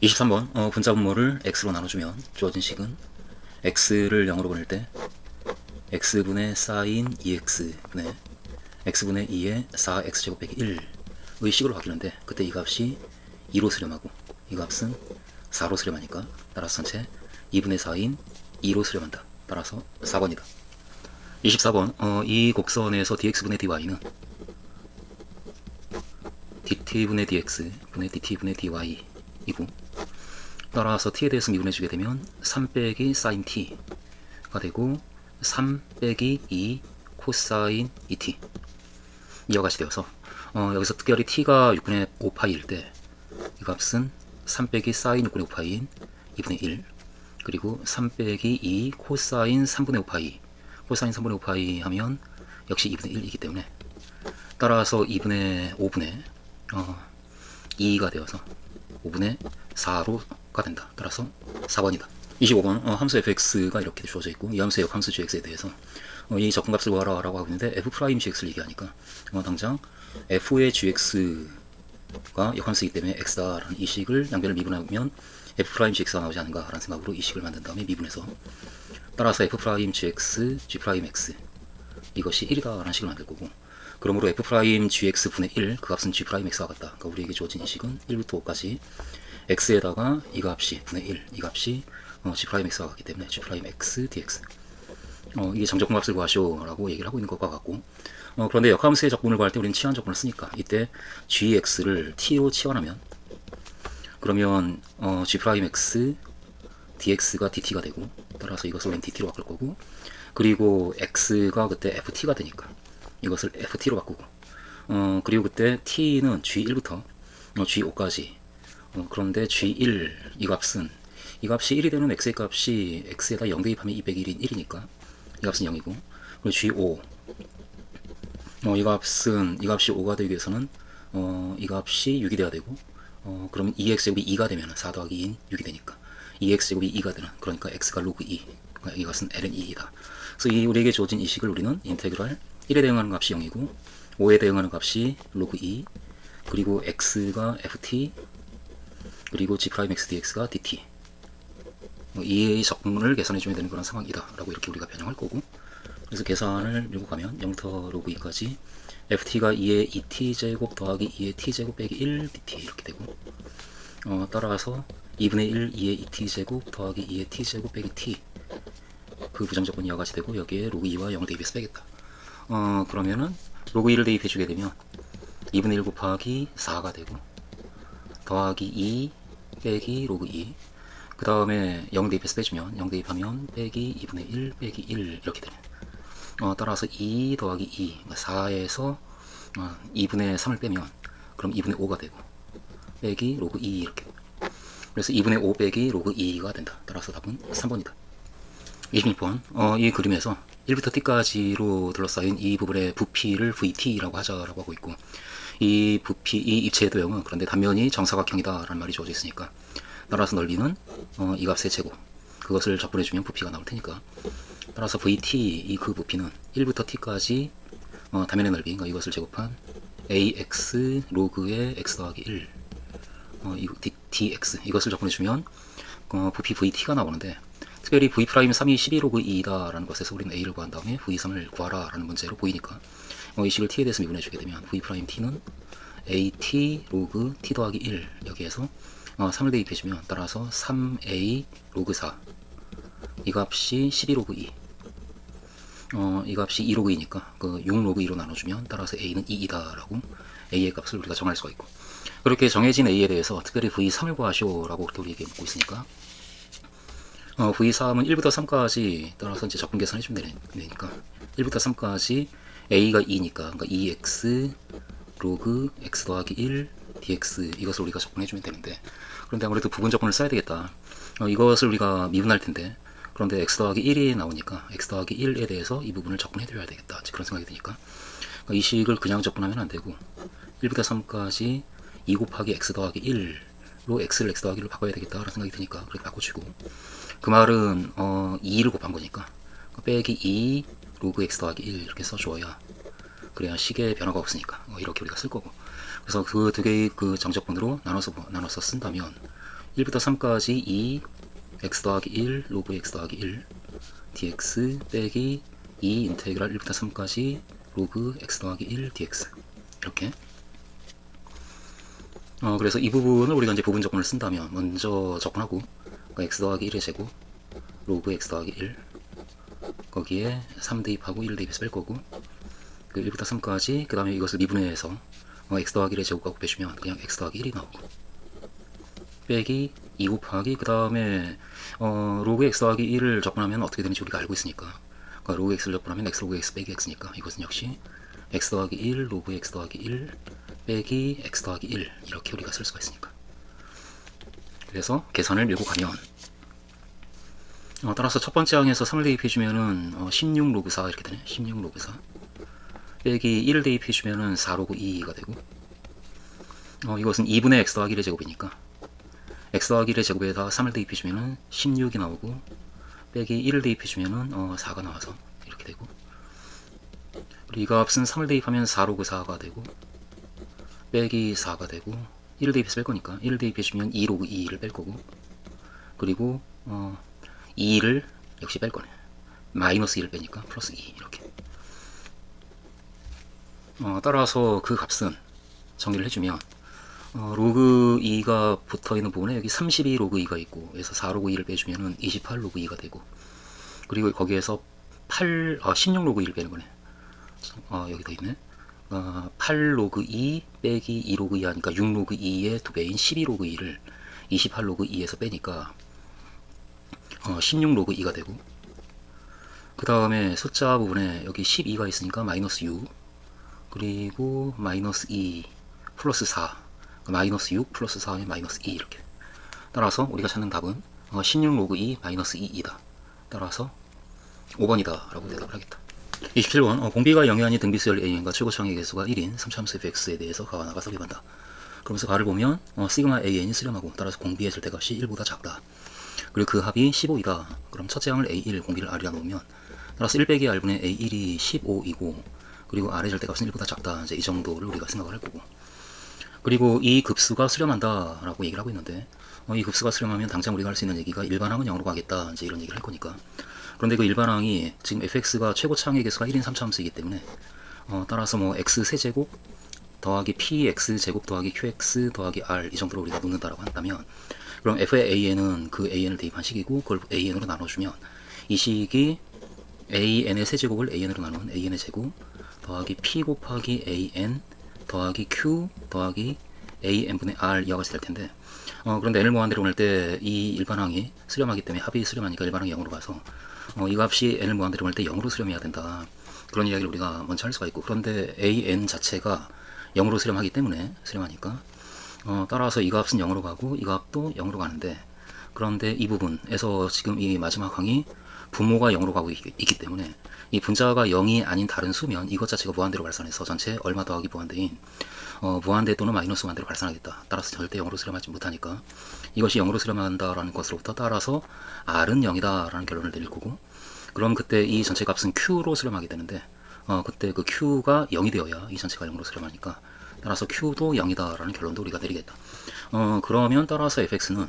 23번 분자 분모를 x로 나눠주면 주어진 식은 x를 0으로 보낼 때 x분의 sin 2x분의 x분의 2의 4x제곱 빼기 1의 식으로 바뀌는데, 그때 이 값이 2로 수렴하고 이 값은 4로 수렴하니까 따라서 전체 2분의 4인 2로 수렴한다. 따라서 4번이다. 24번 이 곡선에서 dx분의 dy는 dt분의 dx분의 dt분의 dy이고, 따라서 t에 대해서 미분해주게 되면 3 빼기 sin t가 되고 3 빼기 2 코사인 2t 이와 같이 되어서 여기서 특별히 t가 6분의 5파이일 때 이 값은 3 빼기 사인 6분의 5파이인 2분의 1, 그리고 3 빼기 2 코사인 3분의 5파이, 코사인 3분의 5파이 하면 역시 2분의 1이기 때문에 따라서 2분의 5분의 2가 되어서 5분의 4로가 된다. 따라서 4번이다. 25번 함수 fx가 이렇게 주어져 있고, 이 함수의 역함수 gx에 대해서 이 적분값을 구하라 라고 하고 있는데, f' gx를 얘기하니까 당장 f의 gx가 역함수이기 때문에 x다 라는 이 식을 양변을 미분하면 f' gx가 나오지 않은가 라는 생각으로 이 식을 만든 다음에 미분해서, 따라서 f' gx g'x 이것이 1이다 라는 식을 만들 거고, 그러므로 f' gx분의 1, 그 값은 g'x와 같다. 그러니까 우리에게 주어진 이 식은 1부터 5까지 x에다가 이 값이 분의 1, 이 값이 g'x와 같기 때문에 g'x dx, 이게 정적분값을 구하시오 라고 얘기를 하고 있는 것과 같고, 그런데 역함수의 적분을 구할 때 우리는 치환 적분을 쓰니까 이때 gx를 t로 치환하면, 그러면 g'x dx가 dt가 되고, 따라서 이것을 우리는 dt로 바꿀 거고, 그리고 x가 그때 ft가 되니까 이것을 ft로 바꾸고, 그리고 그때 t는 g1부터 g5까지, 그런데 g1 이 값은, 이 값이 1이 되는 x의 값이 x에다 0 대입하면 201인 1이니까 이 값은 0이고, 그리고 g5 이 값은, 이 값이 5가 되기 위해서는 이 값이 6이 돼야 되고, 그러면 2x제곱이 2가 되면 4 더하기 2인 6이 되니까 2x제곱이 2가 되는, 그러니까 x가 로그 2, 그러니까 이것은 ln 2이다. 그래서 우리에게 주어진 이 식을 우리는 인테그랄 1에 대응하는 값이 0이고 5에 대응하는 값이 로그 2, 그리고 x가 ft, 그리고 g'x dx가 dt, 이의 적분을 계산해주면 되는 그런 상황이다 라고 이렇게 우리가 변형할 거고, 그래서 계산을 밀고 가면 0부터 로그 2까지 ft가 2의 2t제곱 더하기 2의 t제곱 빼기 1 dt 이렇게 되고, 따라서 2분의 1 2의 2t제곱 더하기 2의 t제곱 빼기 t, 그 부정적분이 이와 같이 되고, 여기에 로그 2와 0을 대입해서 빼겠다. 그러면은 로그 2를 대입해 주게 되면 2분의 1 곱하기 4가 되고, 더하기 2 빼기 로그 2, 그 다음에 0 대입해서 빼주면 0 대입하면 빼기 2분의 1 빼기 1 이렇게 되네. 따라서 2 더하기 2, 4에서 2분의 3을 빼면 그럼 2분의 5가 되고, 빼기 로그 2 이렇게. 그래서 2분의 5 빼기 로그 2가 된다. 따라서 답은 3번이다. 26번 이 그림에서 1부터 t까지로 둘러싸인 이 부분의 부피를 vt라고 하자라고 하고 있고, 이 부피, 이 입체의 도형은 그런데 단면이 정사각형이다 라는 말이 주어져 있으니까, 따라서 넓이는 이 값의 제곱, 그것을 적분해주면 부피가 나올 테니까, 따라서 vt 이 그 부피는 1부터 t까지 단면의 넓이, 그러니까 이것을 제곱한 ax 로그의 x 더하기 1 dx, 이것을 적분해주면 부피 vt가 나오는데, 특별히 v'3이 12 로그 2이다 라는 것에서 우리는 a를 구한 다음에 v3을 구하라 라는 문제로 보이니까 이 식을 t에 대해서 미분해주게 되면 v't는 at 로그 t 더하기 1, 여기에서 3을 대입해주면 따라서 3a 로그 4, 이 값이 12 로그 2, 이 값이 2 로그 2니까 그 6 로그 2로 나눠주면 따라서 a는 2이다 라고 a의 값을 우리가 정할 수가 있고, 그렇게 정해진 a에 대해서 특별히 v3을 구하시오 라고 그렇게 우리에게 묻고 있으니까, v3은 1부터 3까지 따라서 이제 적분 계산해주면 되니까 1부터 3까지 a가 2니까, 그러니까 2x 로그 x 더하기 1 dx, 이것을 우리가 적분해주면 되는데, 그런데 아무래도 부분 적분을 써야 되겠다. 이것을 우리가 미분할 텐데, 그런데 x 더하기 1이 나오니까 x 더하기 1에 대해서 이 부분을 적분해드려야 되겠다, 그런 생각이 드니까 이 식을 그냥 적분하면 안 되고 1부터 3까지 2 곱하기 x 더하기 1로 x를 x 더하기 1로 바꿔야 되겠다 라는 생각이 드니까 그렇게 바꿔주고, 그 말은 2를 곱한 거니까 빼기 2 로그 x 더하기 1 이렇게 써주어야, 그래야 식의 변화가 없으니까 이렇게 우리가 쓸 거고, 그래서 그 두 개의 그 정적분으로 나눠서 쓴다면 1부터 3까지 2 x 더하기 1 로그 x 더하기 1 dx 빼기 2 인테그랄 1부터 3까지 로그 x 더하기 1 dx 이렇게. 그래서 이 부분을 우리가 이제 부분 적분을 쓴다면 먼저 적분하고 그러니까 x 더하기 1의 제곱 로그 x 더하기 1 거기에 3 대입하고 1 대입해서 뺄 거고 그 1부터 3까지 그 다음에 이것을 미분해서 x 더하기 1의 제곱과 곱해주면 그냥 x 더하기 1이 나오고 빼기 2 곱하기 그 다음에 로그 x 더하기 1을 적분하면 어떻게 되는지 우리가 알고 있으니까 그러니까 로그 x를 적분하면 x 로그 x 빼기 x니까 이것은 역시 x 더하기 1 로그 x 더하기 1 빼기 x 더하기 1 이렇게 우리가 쓸 수가 있으니까. 그래서 계산을 밀고 가면 따라서 첫 번째 항에서 3을 대입해주면은 16 로그 4 이렇게 되네. 16 로그 4 빼기 1을 대입해주면은 4 로그 2가 되고 이것은 2분의 x 더하기 1의 제곱이니까 x 더하기 1의 제곱에다가 3을 대입해주면은 16이 나오고 빼기 1을 대입해주면은 4가 나와서 이렇게 되고 그리고 이 값은 3을 대입하면 4 로그 4가 되고 빼기 4가 되고 1을 대입해서 뺄 거니까 1을 대입해주면 2 로그 2를 뺄 거고 그리고 2를 역시 뺄 거네. 마이너스 1을 빼니까 플러스 2 이렇게. 따라서 그 값은 정리를 해주면 로그 2가 붙어있는 부분에 여기 32 로그 2가 있고 그래서 4 로그 2를 빼주면은 28 로그 2가 되고 그리고 거기에서 16 로그 2를 빼는 거네. 여기 더 있네. 8 로그 2 빼기 2 로그 2 하니까 6 로그 2의 2배인 12 로그 2를 28 로그 2에서 빼니까 16 로그 2가 되고 그 다음에 숫자 부분에 여기 12가 있으니까 마이너스 6 그리고 마이너스 2 플러스 4 마이너스 6 플러스 4에 마이너스 2 이렇게. 따라서 우리가 찾는 답은 16 로그 2 마이너스 2이다. 따라서 5번이다 라고 대답을 하겠다. 27번 공비가 영유한이 등비수열 AN과 최고차항의 개수가 1인 3차함수 fx에 대해서 가와 나가 설립한다. 그러면서 가를 보면 시그마 AN이 수렴하고 따라서 공비의 절대값이 1보다 작다. 그리고 그 합이 15이다. 그럼 첫째 항을 A1 공비를 R이라 놓으면 따라서 1 빼기 R분의 A1이 15이고 그리고 R의 절대값은 1보다 작다. 이제 이 정도를 우리가 생각을 할 거고 그리고 이 급수가 수렴한다 라고 얘기를 하고 있는데 이 급수가 수렴하면 당장 우리가 할 수 있는 얘기가 일반항은 0으로 가겠다 이제 이런 얘기를 할 거니까. 그런데 그 일반항이 지금 fx가 최고차항의 개수가 1인 3차함수이기 때문에 따라서 뭐 x 세제곱 더하기 px 제곱 더하기 qx 더하기 r 이 정도로 우리가 놓는다라고 한다면 그럼 f의 an은 그 an을 대입한 식이고 그걸 an으로 나눠주면 이 식이 an의 세제곱을 an으로 나눈 an의 제곱 더하기 p 곱하기 an 더하기 q 더하기 an분의 r 이와 같이 될 텐데 그런데 n을 무한대로 보낼 때 이 일반항이 수렴하기 때문에 합이 수렴하니까 일반항이 0으로 가서 이 값이 n을 무한대로 보낼 때 0으로 수렴해야 된다. 그런 이야기를 우리가 먼저 할 수가 있고 그런데 an 자체가 0으로 수렴하기 때문에 수렴하니까 따라서 이 값은 0으로 가고 이 값도 0으로 가는데 그런데 이 부분에서 지금 이 마지막 항이 분모가 0으로 가고 있기 때문에 이 분자가 0이 아닌 다른 수면 이것 자체가 무한대로 발산해서 전체 얼마 더하기 무한대인 무한대 또는 마이너스 무한대로 발산하겠다. 따라서 절대 0으로 수렴하지 못하니까 이것이 0으로 수렴한다라는 것으로부터 따라서 R은 0이다 라는 결론을 내릴 거고 그럼 그때 이 전체 값은 Q로 수렴하게 되는데 그때 그 Q가 0이 되어야 이 전체가 0으로 수렴하니까 따라서 Q도 0이다 라는 결론도 우리가 내리겠다. 그러면 따라서 fx는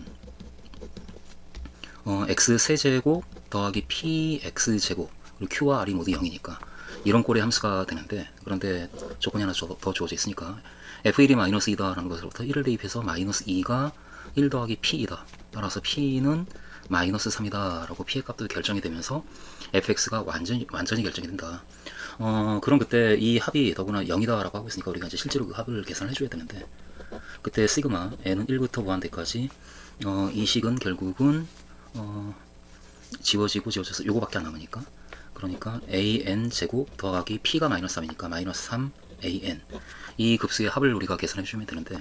x 세제곱 더하기 px제곱 그리고 q와 r이 모두 0이니까 이런 꼴의 함수가 되는데 그런데 조건이 하나 더 주어져 있으니까 f1이 마이너스 2다 라는 것으로부터 1을 대입해서 마이너스 2가 1 더하기 p이다. 따라서 p는 마이너스 3이다 라고 p의 값도 결정이 되면서 fx가 완전히 결정이 된다. 그럼 그때 이 합이 더구나 0이다 라고 하고 있으니까 우리가 이제 실제로 그 합을 계산을 해줘야 되는데 그때 시그마 n은 1부터 무한대까지 이 식은 결국은 지워져서 요거밖에 안 남으니까 그러니까 an 제곱 더하기 p가 마이너스 3이니까 마이너스 3 an 이 급수의 합을 우리가 계산해 주면 되는데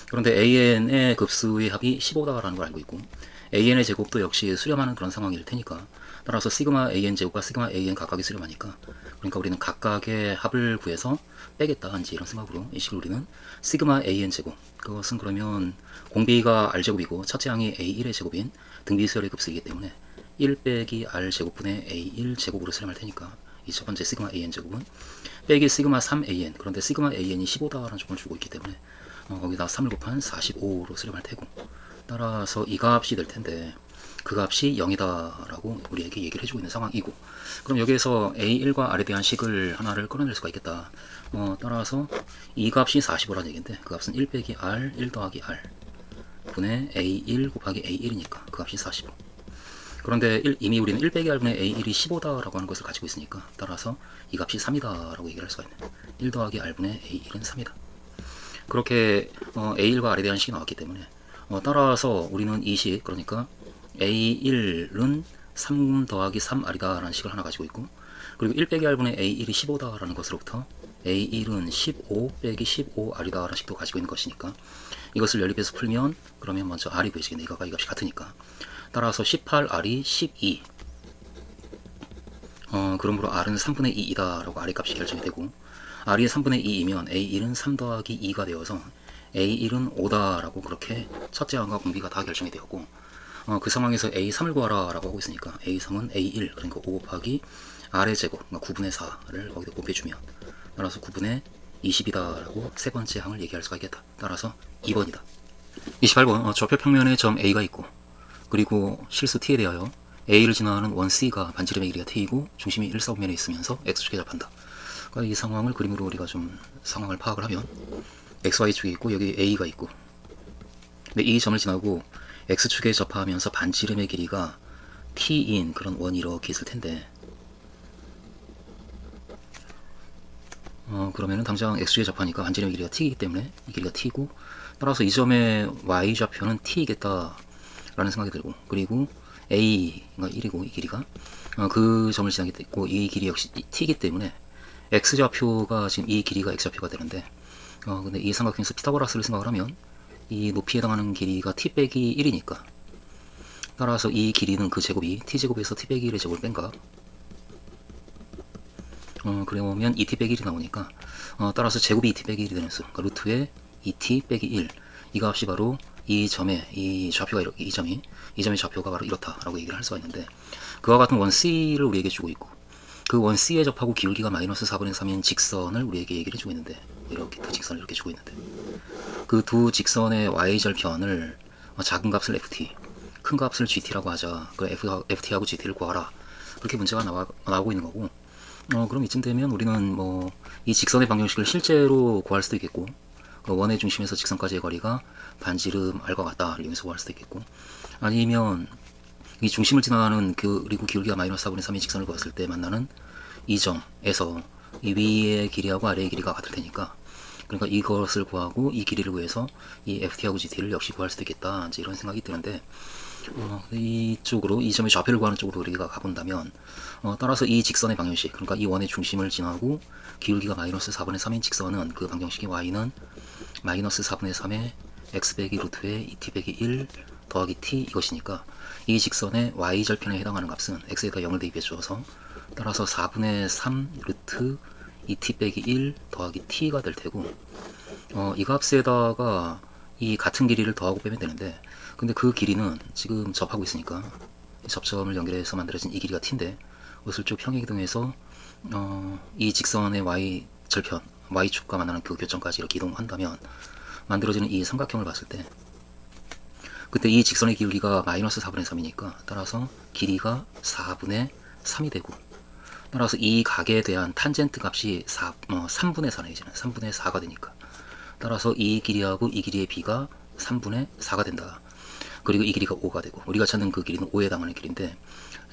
그런데 an의 급수의 합이 15다라는 걸 알고 있고 an의 제곱도 역시 수렴하는 그런 상황일 테니까 따라서 시그마 an 제곱과 시그마 an 각각이 수렴하니까 그러니까 우리는 각각의 합을 구해서 빼겠다 이제 이런 생각으로 이 식을 우리는 시그마 an 제곱 그것은 그러면 공비가 r 제곱이고 첫째 항이 a1의 제곱인 등비수열의 급수이기 때문에 1 빼기 r 제곱분의 a1 제곱으로 수렴할 테니까 이 첫 번째 시그마 an 제곱은 빼기 시그마 3an 그런데 시그마 an이 15다라는 조건을 주고 있기 때문에 거기다 3을 곱한 45로 수렴할 테고 따라서 이 값이 될 텐데 그 값이 0이다 라고 우리에게 얘기를 해주고 있는 상황이고, 그럼 여기에서 A1과 R에 대한 식을 하나를 끌어낼 수가 있겠다. 따라서 이 값이 45라는 얘기인데 그 값은 1 빼기 R 1 더하기 R 분의 A1 곱하기 A1이니까 그 값이 45. 그런데 이미 우리는 1 빼기 R분의 A1이 15다 라고 하는 것을 가지고 있으니까 따라서 이 값이 3이다 라고 얘기를 할 수가 있네. 1 더하기 R분의 A1은 3이다. 그렇게 A1과 R에 대한 식이 나왔기 때문에 따라서 우리는 이 식, 그러니까 A1은 3 더하기 3R이다 라는 식을 하나 가지고 있고, 그리고 1 빼기 R분의 A1이 15다 라는 것으로부터 A1은 15 빼기 15R이다 라는 식도 가지고 있는 것이니까 이것을 연립해서 풀면 그러면 먼저 R이 구해지겠네. 이거가 이 값이 같으니까. 따라서 18R이 12. 그러므로 R은 3분의 2이다 라고 R의 값이 결정이 되고, R이 3분의 2이면 A1은 3 더하기 2가 되어서 A1은 5다 라고 그렇게 첫째 항과 공비가 다 결정이 되었고, 그 상황에서 A3을 구하라 라고 하고 있으니까 A3은 A1, 그러니까 5 곱하기 R의 제곱, 그러니까 9분의 4를 거기다 곱해주면 따라서 9분의 20이다 라고 세 번째 항을 얘기할 수가 있겠다. 따라서 2번이다. 28번 좌표 평면에 점 A가 있고, 그리고 실수 T에 대하여 A를 지나가는 원 C가 반지름의 길이가 T이고 중심이 1사분면에 있으면서 X축에 접한다. 그러니까 이 상황을 그림으로 우리가 좀 상황을 파악을 하면 XY축이 있고 여기 A가 있고, 근데 이 점을 지나고 X축에 접하면서 반지름의 길이가 T인 그런 원이 이렇게 있을 텐데, 그러면은 당장 X축에 접하니까 반지름의 길이가 T이기 때문에 이 길이가 T고, 따라서 이 점의 Y좌표는 T이겠다 라는 생각이 들고, 그리고 A가 1이고 이 길이가 그 점을 지나게 됐고 이 길이 역시 T이기 때문에 X좌표가 지금 이 길이가 X좌표가 되는데, 근데 이 삼각형에서 피타고라스를 생각을 하면 이 높이에 해당하는 길이가 T 빼기 1이니까 따라서 이 길이는 그 제곱이 T제곱에서 T 빼기 1의 제곱을 뺀가, 그러면 2T 빼기 1이 나오니까 따라서 제곱이 2T 빼기 1이 되는 수, 그러니까 루트에 2T 빼기 1, 이 값이 바로 이 점의 이 좌표가 이렇게, 이 점의 좌표가 바로 이렇다라고 얘기를 할 수가 있는데, 그와 같은 원 C를 우리에게 주고 있고 그 원 C에 접하고 기울기가 마이너스 4분의 3인 직선을 우리에게 얘기를 해주고 있는데, 이렇게 두 직선을 이렇게 주고 있는데 그 두 직선의 Y절편을 작은 값을 FT, 큰 값을 GT라고 하자. 그 FT하고 GT를 구하라. 그렇게 문제가 나오고 있는 거고, 그럼 이쯤 되면 우리는 뭐 이 직선의 방정식을 실제로 구할 수도 있겠고, 그 원의 중심에서 직선까지의 거리가 반지름 R과 같다를 이용해서 구할 수도 있겠고, 아니면 이 중심을 지나가는 그리고 기울기가 마이너스 4분의 3의 직선을 그었을 때 만나는 이 점에서 이 위의 길이하고 아래의 길이가 같을 테니까, 그러니까 이것을 구하고 이 길이를 구해서 이 FT하고 GT를 역시 구할 수도 있겠다, 이제 이런 생각이 드는데, 이쪽으로 이 점의 좌표를 구하는 쪽으로 우리가 가본다면 따라서 이 직선의 방정식, 그러니까 이 원의 중심을 지나고 기울기가 마이너스 4분의 3인 직선은 그 방정식의 y는 마이너스 4분의 3의 x 빼기 루트의 2t 빼기 1 더하기 t 이것이니까 이 직선의 y절편에 해당하는 값은 x에다 0을 대입해 주어서 따라서 4분의 3 루트 2t 빼기 1 더하기 t가 될 테고, 이 값에다가 이 같은 길이를 더하고 빼면 되는데, 근데 그 길이는 지금 접하고 있으니까 접점을 연결해서 만들어진 이 길이가 t인데, 그것을 쭉 평행이동해서 이 직선의 y절편, y축과 만나는 그 교점까지 이렇게 이동한다면 만들어지는 이 삼각형을 봤을 때, 그때 이 직선의 기울기가 마이너스 4분의 3이니까 따라서 길이가 4분의 3이 되고, 따라서 이 각에 대한 탄젠트 값이 3분의 4네. 이제는 3분의 4가 되니까 따라서 이 길이하고 이 길이의 비가 3분의 4가 된다. 그리고 이 길이가 5가 되고, 우리가 찾는 그 길이는 5에 해당하는 길인데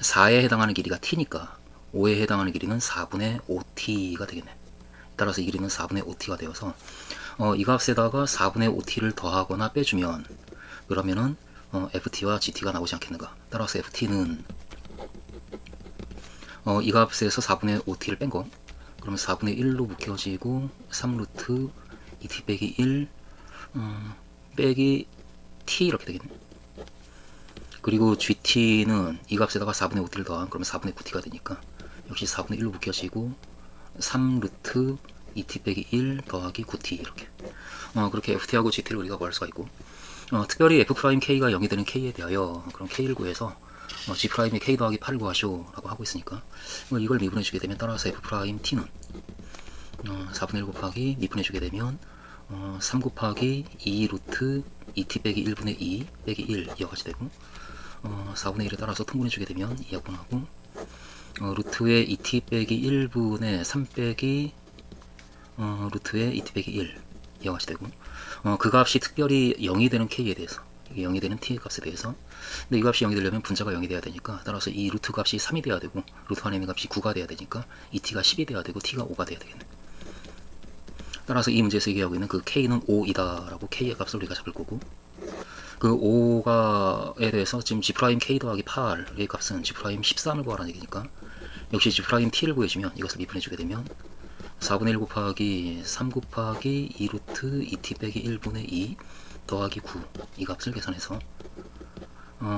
4에 해당하는 길이가 t니까 5에 해당하는 길이는 4분의 5t가 되겠네. 따라서 이 길이는 4분의 5t가 되어서 이 값에다가 4분의 5t를 더하거나 빼주면 그러면은 ft와 gt가 나오지 않겠는가. 따라서 ft는 이 값에서 4분의 5t를 뺀 거, 그러면 4분의 1로 묶여지고 3루트 2t 빼기 1 빼기 t 이렇게 되겠네. 그리고 GT는 이 값에다가 4분의 5t를 더한, 그러면 4분의 9t가 되니까 역시 4분의 1로 묶여지고 3루트 2t 빼기 1 더하기 9t 이렇게 그렇게 FT하고 GT를 우리가 구할 수가 있고, 특별히 F'K가 0이 되는 K에 대하여 그럼 K를 구해서 G'의 K 더하기 8을 구하시오 라고 하고 있으니까 이걸 미분해 주게 되면 따라서 F'T는 4분의 1 곱하기 미분해 주게 되면 3 곱하기 2 루트 2t 빼기 1분의 2 빼기 1 이어가지 되고 4분의 1에 따라서 통분해 주게 되면 2하분하고 루트의 2t 빼기 1분의 3 빼기 루트의 2t 빼기 1 이어가지 되고 그 값이 특별히 0이 되는 k에 대해서 이게 0이 되는 t의 값에 대해서 근데 이 값이 0이 되려면 분자가 0이 돼야 되니까 따라서 이 루트 값이 3이 돼야 되고 루트 안에 있는 값이 9가 돼야 되니까 이 t가 10이 돼야 되고 t가 5가 돼야 되겠네. 따라서 이 문제에서 얘기하고 있는 그 k는 5이다 라고 k의 값을 우리가 잡을 거고 그 5가에 대해서 지금 g' k 더하기 8의 값은 g' 13을 구하라는 얘기니까 역시 g' t를 구해주면 이것을 미분해 주게 되면 4분의 1 곱하기 3 곱하기 2 루트 2t 빼기 1분의 2 더하기 9 이 값을 계산해서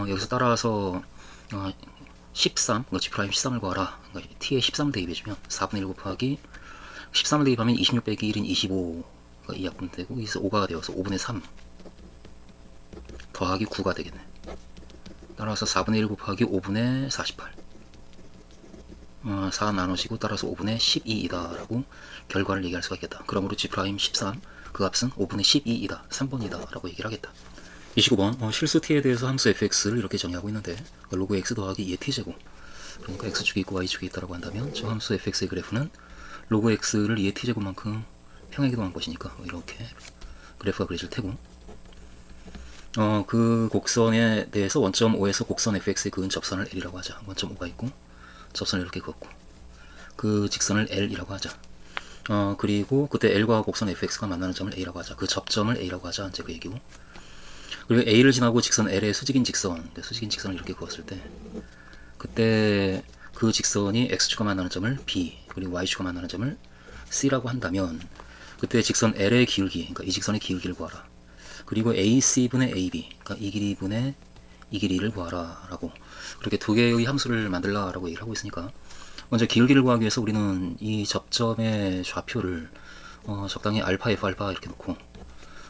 여기서 따라서 13, g' 13을 구하라. 그러니까 t에 13을 대입해주면 4분의 1 곱하기 13을 대입하면 26 빼기 1인 25가 이 약분 되고 여기서 5가 되어서 5분의 3 더하기 9가 되겠네. 따라서 4분의 1 곱하기 5분의 48 4 나누시고 따라서 5분의 12이다 라고 결과를 얘기할 수가 있겠다. 그러므로 g'13 그 값은 5분의 12이다 3번이다 라고 얘기를 하겠다. 29번 실수 t에 대해서 함수 fx를 이렇게 정의하고 있는데 로그 x 더하기 2의 t제곱 그러니까 x축이 있고 y축이 있다고 한다면 저 함수 fx의 그래프는 로그 x를 2의 t제곱만큼 평행이동한 것이니까 이렇게 그래프가 그려질 테고 그 곡선에 대해서 원점 5에서 곡선 fx에 그은 접선을 l이라고 하자. 원점 5가 있고 접선을 이렇게 그었고 그 직선을 l이라고 하자. 그리고 그때 l과 곡선 fx가 만나는 점을 a라고 하자. 그 접점을 a라고 하자. 이제 그 얘기고 그리고 a를 지나고 직선 l의 수직인 직선을 이렇게 그었을 때 그때 그 직선이 x축과 만나는 점을 b 그리고 y축과 만나는 점을 c라고 한다면 그때 직선 l의 기울기 그러니까 이 직선의 기울기를 구하라. 그리고 AC분의 AB 그러니까 이 길이분의 이 길이를 구하라 라고 그렇게 두 개의 함수를 만들라 라고 얘기를 하고 있으니까 먼저 기울기를 구하기 위해서 우리는 이 접점의 좌표를 적당히 알파 f 알파 이렇게 놓고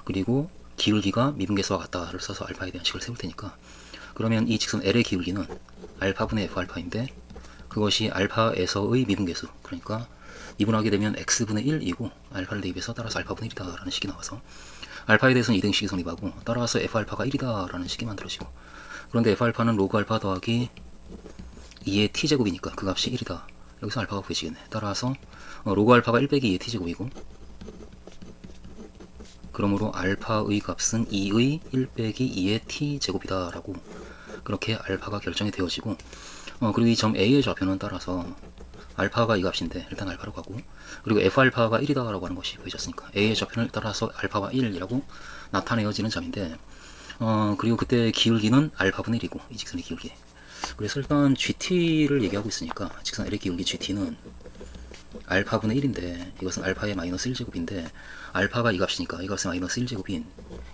그리고 기울기가 미분계수와 같다를 써서 알파에 대한 식을 세울 테니까 그러면 이 직선 L의 기울기는 알파분의 f 알파인데 그것이 알파에서의 미분계수 그러니까 미분하게 되면 x분의 1이고 알파를 대입해서 따라서 알파분의 1이다 라는 식이 나와서 알파에 대해서는 2등식이 성립하고 따라서 f알파가 1이다 라는 식이 만들어지고 그런데 f알파는 로그 알파 더하기 2의 t제곱이니까 그 값이 1이다. 여기서 알파가 구해지겠네. 따라서 로그 알파가 1 빼기 2의 t제곱이고 그러므로 알파의 값은 2의 1 빼기 2의 t제곱이다 라고 그렇게 알파가 결정이 되어지고 그리고 이 점 A의 좌표는 따라서 알파가 이 값인데 일단 알파로 가고 그리고 f알파가 1이다 라고 하는 것이 보여졌으니까 A의 좌표를 따라서 알파가 1이라고 나타내어지는 점인데 그리고 그때 기울기는 알파분의 1이고 이 직선의 기울기 그래서 일단 GT를 얘기하고 있으니까 직선 L의 기울기 GT는 알파분의 1인데 이것은 알파의 마이너스 1제곱인데 알파가 이 값이니까 이 값은 마이너스 1제곱인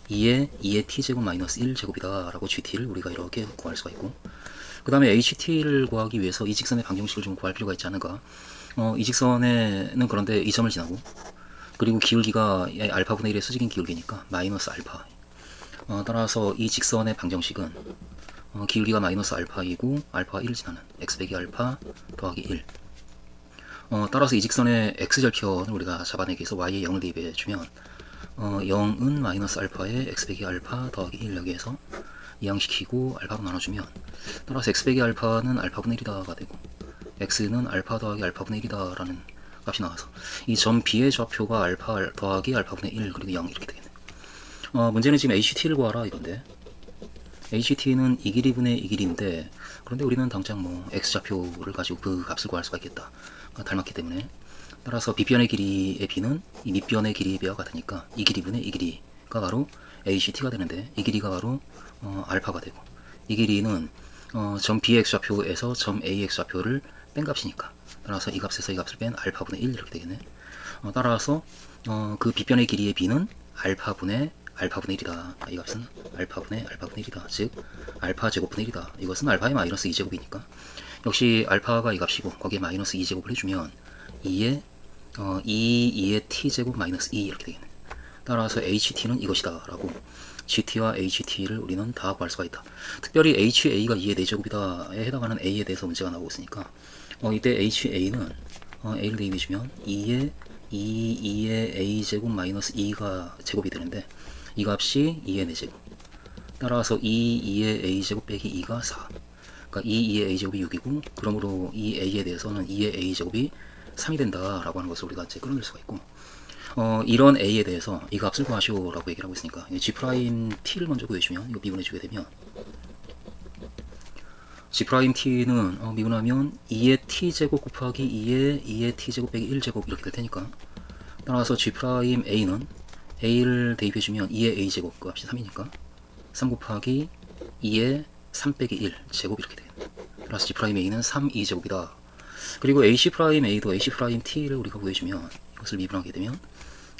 2의 t제곱 마이너스 1제곱이다 라고 GT를 우리가 이렇게 구할 수가 있고 그 다음에 HT를 구하기 위해서 이 직선의 방정식을 좀 구할 필요가 있지 않은가. 이 직선에는 그런데 이 점을 지나고 그리고 기울기가 알파분의 1의 수직인 기울기니까 마이너스 알파 따라서 이 직선의 방정식은 기울기가 마이너스 알파이고 알파가 1을 지나는 x 빼기 알파 더하기 1 따라서 이 직선의 x절편을 우리가 잡아내기 위해서 y에 0을 대입해주면 0은 마이너스 알파에 x 빼기 알파 더하기 1 여기에서 이항시키고 알파로 나눠주면 따라서 x 빼기 알파는 알파분의 1이다가 되고 x는 알파 더하기 알파분의 1이다 라는 값이 나와서 이 점 b의 좌표가 알파 더하기 알파분의 1 그리고 0 이렇게 되겠네. 문제는 지금 HT를 구하라 이건데 HT는 이 길이분의 이 길이인데 그런데 우리는 당장 뭐 x좌표를 가지고 그 값을 구할 수가 있겠다. 닮았기 때문에 따라서 빗변의 길이의 b는 이 밑변의 길이의 b와 같으니까 이 길이분의 이 길이가 바로 HT가 되는데 이 길이가 바로 알파가 되고 이 길이는 점 bx 좌표에서 점 ax 좌표를 뺀 값이니까 따라서 이 값에서 이 값을 뺀 알파분의 1 이렇게 되겠네. 따라서 그 빗변의 길이의 b는 알파분의 1이다. 이 값은 알파분의 1이다. 즉 알파 제곱분의 1이다. 이것은 알파의 마이너스 2제곱이니까 역시 알파가 이 값이고 거기에 마이너스 2제곱을 해주면 2의 t제곱 마이너스 2 이렇게 되겠네. 따라서 HT는 이것이다 라고 GT와 HT를 우리는 다 구할 수가 있다. 특별히 HA가 2의 4제곱이다에 해당하는 A에 대해서 문제가 나오고 있으니까 이때 HA는 A를 대입해주면 2의 2의 a제곱 마이너스 2가 제곱이 되는데 이 값이 2의 4제곱. 따라서 2의 a제곱 빼기 2가 4. 그러니까 2의 a제곱이 6이고 그러므로 이 a에 대해서는 2의 a제곱이 3이 된다라고 하는 것을 우리가 이제 끌어낼 수가 있고 이런 a에 대해서 이 값을 구하시오라고 얘기를 하고 있으니까 g 프라임 t를 먼저 구해주면 이거 미분해 주게 되면 g 프라임 t는 미분하면 2의 t제곱 곱하기 2의 t제곱 빼기 1제곱 이렇게 될 테니까 따라서 g 프라임 a는 a를 대입해주면 2의 a제곱 그 값이 3이니까 3 곱하기 2의 3 빼기 1 제곱 이렇게 되겠네. 따라서 g 프라임 a는 3 2제곱이다. 그리고 ac 프라임 a도 ac 프라임 t를 우리가 구해주면 이것을 미분하게 되면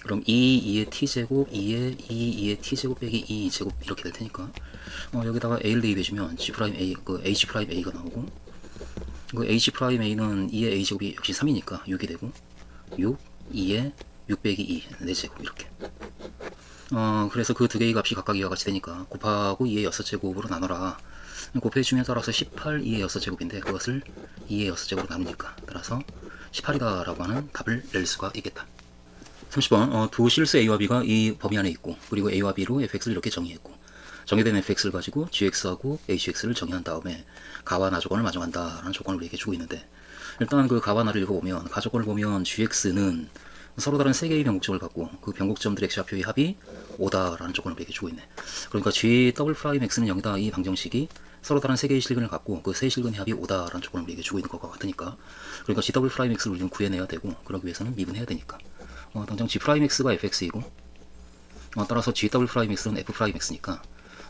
그럼 2의 t제곱 2의 t제곱 빼기 2제곱 이렇게 될 테니까 여기다가 a를 대입해주면 g 프라임 a 그 h 프라임 a가 나오고 그 h 프라임 a는 2의 a제곱이 역시 3이니까 6이 되고 6 2의 6 빼기 2 4제곱 이렇게 그래서 그 두 개의 값이 각각 이와 같이 되니까 곱하고 2의 6제곱으로 나눠라. 곱해주면 따라서 18 2의 6제곱인데 그것을 2의 6제곱으로 나누니까 따라서 18이다 라고 하는 답을 낼 수가 있겠다. 30번 두 실수 a와 b가 이 범위 안에 있고 그리고 a와 b로 fx를 이렇게 정의했고 정의된 fx를 가지고 gx하고 hx를 정의한 다음에 가와 나 조건을 만족한다 라는 조건을 우리에게 주고 있는데 일단 그 가와 나를 읽어보면 가 조건을 보면 gx는 서로 다른 세 개의 변곡점을 갖고 그 변곡점들의 x좌표의 합이 5다 라는 조건을 우리에게 주고 있네. 그러니까 g 더블 프라임 x는 0이다 이 방정식이 서로 다른 세 개의 실근을 갖고 그 세 실근의 합이 5다 라는 조건을 우리에게 주고 있는 것과 같으니까 그러니까 g 더블 프라임 x를 우리는 구해내야 되고 그러기 위해서는 미분해야 되니까 당장 g 프라임 x가 fx이고 따라서 g 더블 프라임 x는 f 프라임 x니까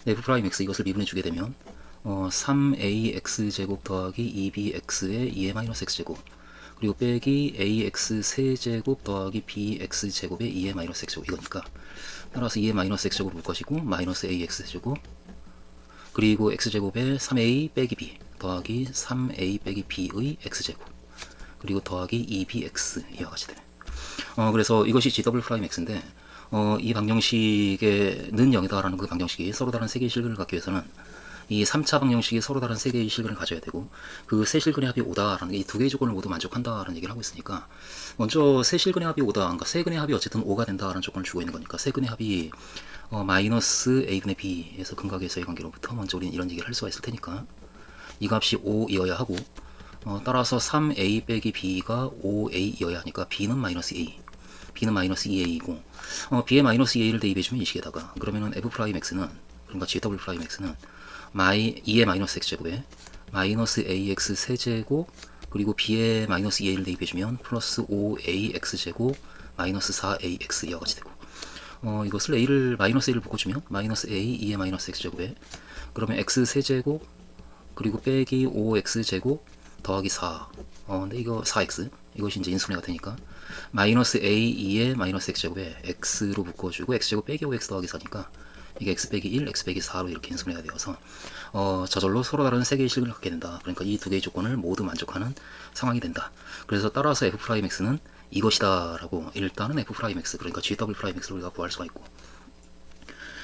f 프라임 x 이것을 미분해 주게 되면 3ax 제곱 더하기 2bx의 2의 마이너스 x제곱 그리고 빼기 ax 세제곱 더하기 bx 제곱의 2의 마이너스 x제곱 이거니까 따라서 2의 마이너스 x제곱 올 것이고 마이너스 ax 제곱 그리고 x제곱에 3a 빼기 b 더하기 3a 빼기 b의 x제곱 그리고 더하기 2bx 이와 같이 되네. 그래서 이것이 g 더블 프라임 x인데 이 방정식에는 0이다라는 그 방정식이 서로 다른 세 개의 실근을 갖기 위해서는 이 3차 방정식이 서로 다른 세 개의 실근을 가져야 되고 그 세 실근의 합이 5다라는 게 이 두 개의 조건을 모두 만족한다라는 얘기를 하고 있으니까 먼저 세 실근의 합이 5다 그러니까 세 근의 합이 어쨌든 5가 된다라는 조건을 주고 있는 거니까 세 근의 합이 마이너스 a분의 b에서 근각에서의 관계로부터 먼저 우리는 이런 얘기를 할 수가 있을 테니까 이 값이 5이어야 하고 따라서 3a 빼기 b가 5a이어야 하니까 b는 마이너스 a b는 마이너스 2a이고 b에 마이너스 2a를 대입해주면 이 식에다가 그러면은 f 프라임 x는 그러니까 g 더블 프라임 x는 2의 마이너스 x제곱에 마이너스 ax 세제곱 그리고 b에 마이너스 2a를 대입해주면 플러스 5ax제곱 마이너스 4ax 이와 같이 되고 이것을 a를 마이너스 a를 바꿔주면 마이너스 a 2의 마이너스 x제곱에 그러면 x 세제곱 그리고 빼기 5x제곱 더하기 4 근데 이거 4x 이것이 이제 인수분해가 되니까 마이너스 a 2의 마이너스 x제곱에 x로 묶어주고 x제곱 빼기 5x 더하기 4니까 이게 x 빼기 1, x 빼기 4로 이렇게 인수분해가 되어서 저절로 서로 다른 세 개의 실근을 갖게 된다. 그러니까 이 두 개의 조건을 모두 만족하는 상황이 된다. 그래서 따라서 f 프라임 x는 이것이다 라고 일단은 f 프라임 x 그러니까 g 더블 프라임 x를 우리가 구할 수가 있고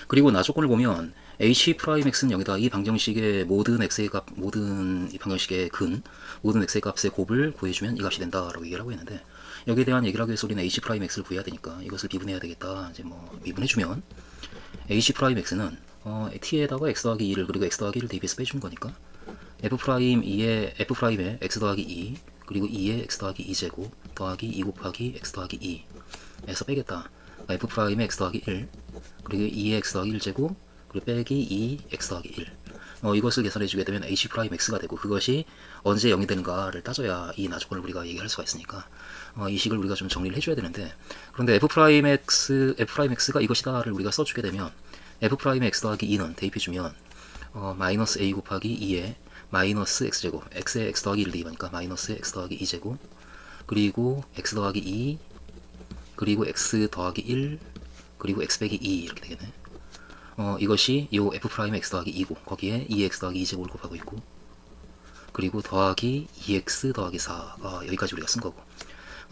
그리고 나 조건을 보면 h 프라임 x는 여기다 이 방정식의 모든 x의 값, 모든 이 방정식의 근, 모든 x의 값의 곱을 구해주면 이 값이 된다라고 얘기를 하고 있는데 여기에 대한 얘기를 하기 위해서 우리는 h 프라임 x를 구해야 되니까 이것을 미분해야 되겠다. 이제 뭐 미분해주면 h 프라임 x는 t에다가 x 더하기 2를 그리고 x 더하기 1을 대입해서 빼주는 거니까 f 프라임 2에 f 프라임에 x 더하기 2 그리고 2에 x 더하기 2제곱 더하기 2 곱하기 x 더하기 2에서 빼겠다. 그러니까 f 프라임에 x 더하기 1 그리고 2에 x 더하기 1제곱 그리고 빼기 2 x 더하기 1 이것을 계산해 주게 되면 h 프라임 x가 되고 그것이 언제 0이 되는가를 따져야 이 나조건을 우리가 얘기할 수가 있으니까 이 식을 우리가 좀 정리를 해줘야 되는데 그런데 f 프라임 x가 이것이다를 우리가 써주게 되면 f 프라임의 x 더하기 2는 대입해주면 마이너스 a 곱하기 2에 마이너스 x제곱 x에 x 더하기 1을 대입하니까 마이너스 x 더하기 2제곱 그리고 x 더하기 2 그리고 x 더하기 1 그리고 x 빼기 2 이렇게 되겠네. 이것이 요 f 프라임의 x 더하기 2고 거기에 2x 더하기 2제곱을 곱하고 있고 그리고 더하기 2x 더하기 4가 여기까지 우리가 쓴 거고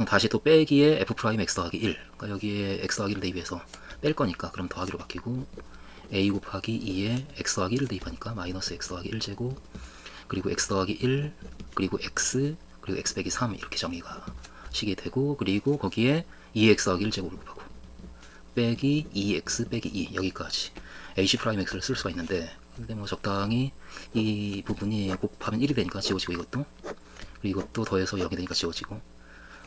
다시 또 빼기에 f 프라임 x 더하기 1 그러니까 여기에 x 더하기 1을 대입해서 뺄 거니까 그럼 더하기로 바뀌고 a 곱하기 2에 x 더하기 1을 대입하니까 마이너스 x 더하기 1제곱 그리고 x 더하기 1 그리고 x 그리고 x 빼기 3 이렇게 정리가 시게 되고 그리고 거기에 2x 더하기 1제곱을 곱하고 빼기 2x 빼기 2 여기까지 h 프라임 x를 쓸 수가 있는데, 근데 뭐 적당히 이 부분이 곱하면 1이 되니까 지워지고, 이것도 그리고 이것도 더해서 0이 되니까 지워지고,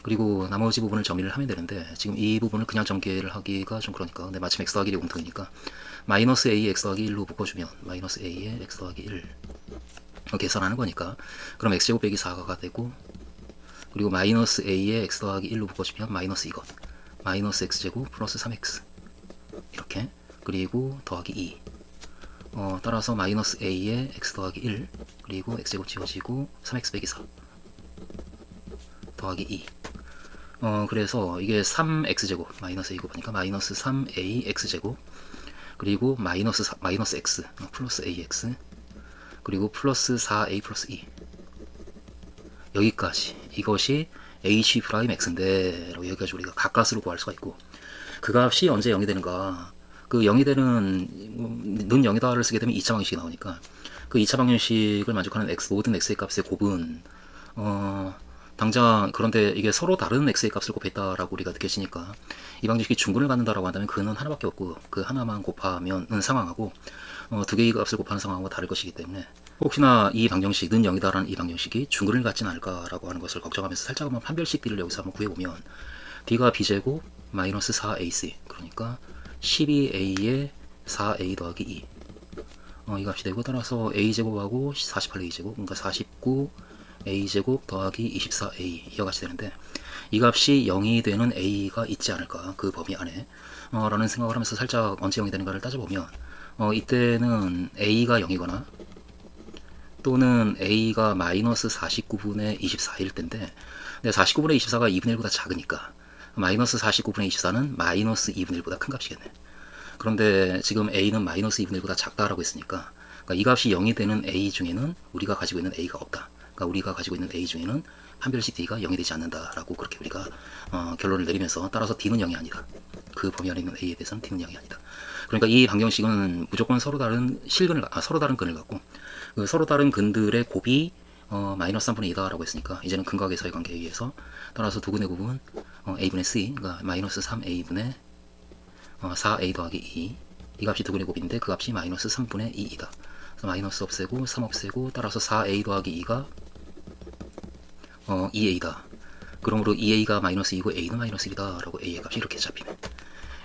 그리고 나머지 부분을 정리를 하면 되는데 지금 이 부분을 그냥 전개를 하기가 좀 그러니까, 근데 마침 x 더하기 1이 공통이니까 마이너스 a x 더하기 1로 묶어주면 마이너스 a에 x 더하기 1 계산하는 거니까, 그럼 x제곱 빼기 4가 되고, 그리고 마이너스 a에 x 더하기 1로 묶어주면 마이너스 이것 마이너스 x제곱 플러스 3x 이렇게, 그리고 더하기 2 따라서 마이너스 a에 x 더하기 1 그리고 x제곱 지워지고 3x 빼기 4 더하기 2 그래서 이게 3x제곱 마이너스 a 곱하니까 마이너스 3a x제곱 그리고 마이너스 x 플러스 ax 그리고 플러스 4a 플러스 2 여기까지, 이것이 h 프라임 x인데 여기까지 우리가 값값으로 구할 수가 있고, 그 값이 언제 0이 되는가, 그 0이 되는 는 0이다를 쓰게 되면 2차 방정식이 나오니까 그 2차 방정식을 만족하는 모든 x의 값의 곱은 당장, 그런데 이게 서로 다른 x의 값을 곱했다라고 우리가 느껴지니까 이 방정식이 중근을 갖는다라고 한다면 그는 하나밖에 없고, 그 하나만 곱하면 상황하고 두 개의 값을 곱하는 상황과 다를 것이기 때문에, 혹시나 이 방정식은 0이다라는 이 방정식이 중근을 갖진 않을까라고 하는 것을 걱정하면서 살짝 한번 판별식 D를 여기서 한번 구해보면, D가 B제곱 마이너스 4AC, 그러니까 12A에 4A 더하기 2 이 값이 되고, 따라서 A제곱하고 48A제곱, 그러니까 49A제곱 더하기 24A 이와 같이 되는데, 이 값이 0이 되는 A가 있지 않을까, 그 범위 안에 라는 생각을 하면서 살짝 언제 0이 되는가를 따져보면, 이때는 A가 0이거나 또는 A가 마이너스 49분의 24일 텐데, 49분의 24가 2분의 1보다 작으니까 마이너스 49분의 24는 마이너스 2분의 1보다 큰 값이겠네. 그런데 지금 A는 마이너스 2분의 1보다 작다라고 했으니까, 그러니까 이 값이 0이 되는 A 중에는 우리가 가지고 있는 A가 없다. 그러니까 우리가 가지고 있는 A 중에는 판별식 D가 0이 되지 않는다라고 그렇게 우리가 결론을 내리면서, 따라서 D는 0이 아니다. 그 범위 안에 있는 A에 대해서는 D는 0이 아니다. 그러니까 이 방정식은 무조건 서로 다른 서로 다른 근을 갖고, 그 서로 다른 근들의 곱이 마이너스 3분의 2다라고 했으니까, 이제는 근각에서의 관계에 의해서 따라서 두 근의 곱은 a분의 c, 그러니까 마이너스 3a분의 4a 더하기 2, 이 값이 두 근의 곱인데 그 값이 마이너스 3분의 2이다. 그래서 마이너스 없애고 3 없애고, 따라서 4a 더하기 2가 2a다. 그러므로 2a가 마이너스 2고 a는 마이너스 1이다 라고 a의 값이 이렇게 잡히네.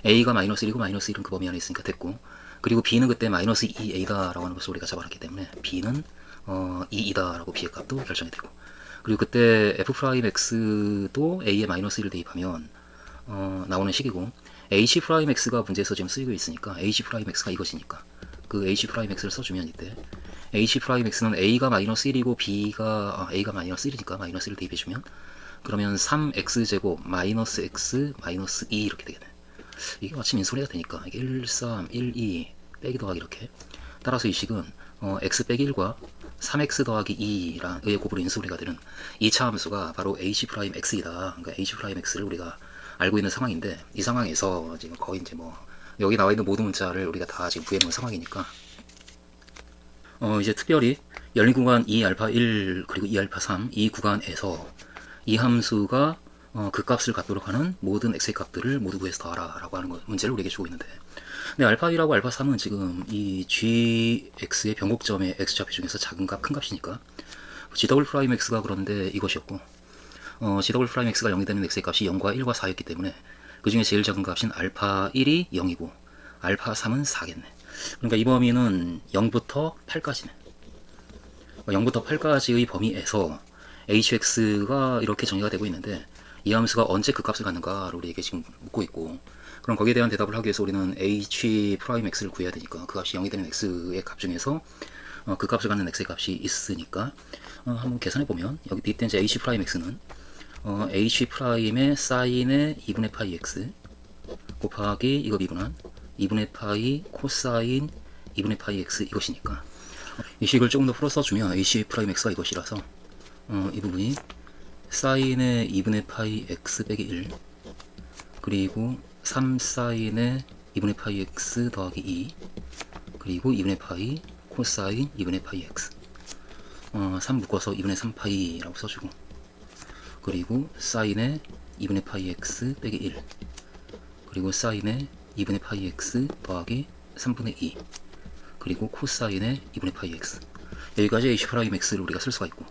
a가 마이너스 1이고 마이너스 1은 그 범위 안에 있으니까 됐고, 그리고 b는 그때 마이너스 2a다 라고 하는 것을 우리가 잡아놨기 때문에 b는 2이다 라고 b의 값도 결정이 되고, 그리고 그때 f'x도 a에 마이너스 1을 대입하면 나오는 식이고, h'x가 문제에서 지금 쓰이고 있으니까 h'x가 이것이니까 그 h'x를 써주면, 이때 h'x는 a가 마이너스 1이고 b가 a가 마이너스 1이니까 마이너스 1을 대입해주면, 그러면 3x제곱 마이너스 x 마이너스 2 이렇게 되겠네. 이게 마침 인수분해가 되니까 이게 1, 3, 1, 2 빼기 더하기 이렇게, 따라서 이 식은 x 빼기 1과 3x 더하기 2랑 의 곱으로 인수분해가 되는 2차 함수가 바로 h'x이다. 그러니까 h'x를 우리가 알고 있는 상황인데, 이 상황에서 지금 거의 이제 뭐 여기 나와 있는 모든 문자를 우리가 다 지금 구해놓은 상황이니까, 이제 특별히 열린 구간 2α1 그리고 2α3 이 구간에서 이 함수가 그 값을 갖도록 하는 모든 x의 값들을 모두 구해서 더하라 라고 하는 문제를 우리에게 주고 있는데, 근데 α1하고 α3은 지금 이 gx의 변곡점의 x좌표 중에서 작은 값, 큰 값이니까 g'x가 그런데 이것이었고, g'x가 0이 되는 x의 값이 0과 1과 4였기 때문에 그 중에 제일 작은 값인 α1이 0이고 α3은 4겠네. 그러니까 이 범위는 0부터 8까지네. 0부터 8까지의 범위에서 hx가 이렇게 정의가 되고 있는데, 이 함수가 언제 그 값을 갖는가를 우리에게 지금 묻고 있고, 그럼 거기에 대한 대답을 하기 위해서 우리는 h'x를 구해야 되니까 그 값이 0이 되는 x의 값 중에서 그 값을 갖는 x의 값이 있으니까 한번 계산해 보면, 여기 뒷된 이제 h'x는 h'의 사인의 2분의 파이 x 곱하기 이거 미분한 2분의 파이 코사인 2분의 파이 x 이것이니까, 이 식을 조금 더 풀어 써주면 h'x가 이것이라서 이 부분이 사인의 2분의 파이 x 빼기 1 그리고 3 사인의 2분의 파이 x 더하기 2 그리고 2분의 파이 코사인 2분의 파이 x 3 묶어서 2분의 3 파이라고 써주고, 그리고 사인의 2분의 파이 x 빼기 1 그리고 사인의 2분의 파이 x 더하기 3분의 2 그리고 코사인의 2분의 파이 x 여기까지 h 프라임 x를 우리가 쓸 수가 있고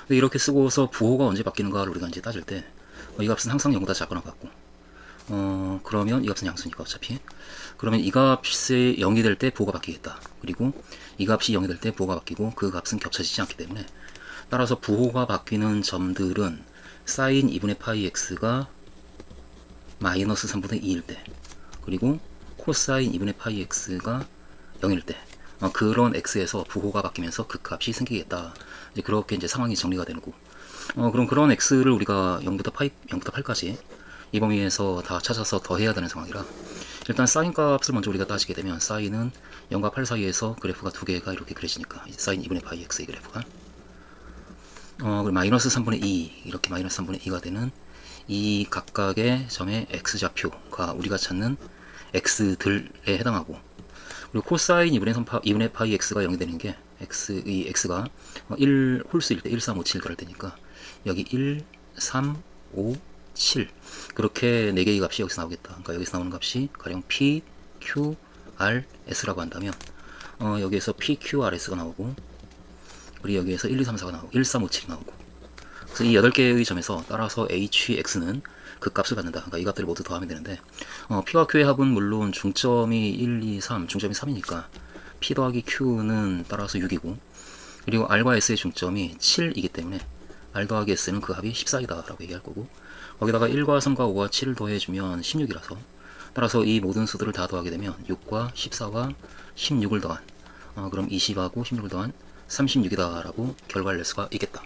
이렇게 쓰고서 부호가 언제 바뀌는가를 우리가 이제 따질 때 이 값은 항상 0보다 작거나 같고 그러면 이 값은 양수니까 어차피 그러면 이 값이 0이 될 때 부호가 바뀌겠다. 그리고 이 값이 0이 될 때 부호가 바뀌고 그 값은 겹쳐지지 않기 때문에 따라서 부호가 바뀌는 점들은 사인 2분의 파이 x가 마이너스 3분의 2일 때 그리고 코사인 2분의 파이 x가 0일 때 그런 x에서 부호가 바뀌면서 그 값이 생기겠다. 이제 그렇게 이제 상황이 정리가 되는 거고 그럼 그런 x를 우리가 0부터 8까지 이 범위에서 다 찾아서 더해야 되는 상황이라 일단 사인 값을 먼저 우리가 따지게 되면 사인은 0과 8 사이에서 그래프가 두 개가 이렇게 그려지니까 사인 2분의 파이 x의 그래프가 그리고 마이너스 3분의 2 이렇게 마이너스 3분의 2가 되는 이 각각의 점의 x좌표가 우리가 찾는 x들에 해당하고 그리고 코사인 2분의 파이 x가 0이 되는 게 이 x가 1 홀수일 때 1, 3, 5, 7 그럴 때니까 여기 1, 3, 5, 7 그렇게 4개의 값이 여기서 나오겠다. 그러니까 여기서 나오는 값이 가령 p, q, r, s라고 한다면 여기에서 p, q, r, s가 나오고 그리고 여기에서 1, 2, 3, 4가 나오고 1, 3, 5, 7이 나오고 그래서 이 8개의 점에서 따라서 h, x는 그 값을 갖는다. 그러니까 이 값들을 모두 더하면 되는데 p와 q의 합은 물론 중점이 1, 2, 3, 중점이 3이니까 p 더하기 q는 따라서 6이고 그리고 r과 s의 중점이 7이기 때문에 r 더하기 s는 그 합이 14이다 라고 얘기할 거고 거기다가 1과 3과 5와 7을 더해주면 16이라서 따라서 이 모든 수들을 다 더하게 되면 6과 14와 16을 더한 그럼 20하고 16을 더한 36이다 라고 결과를 낼 수가 있겠다.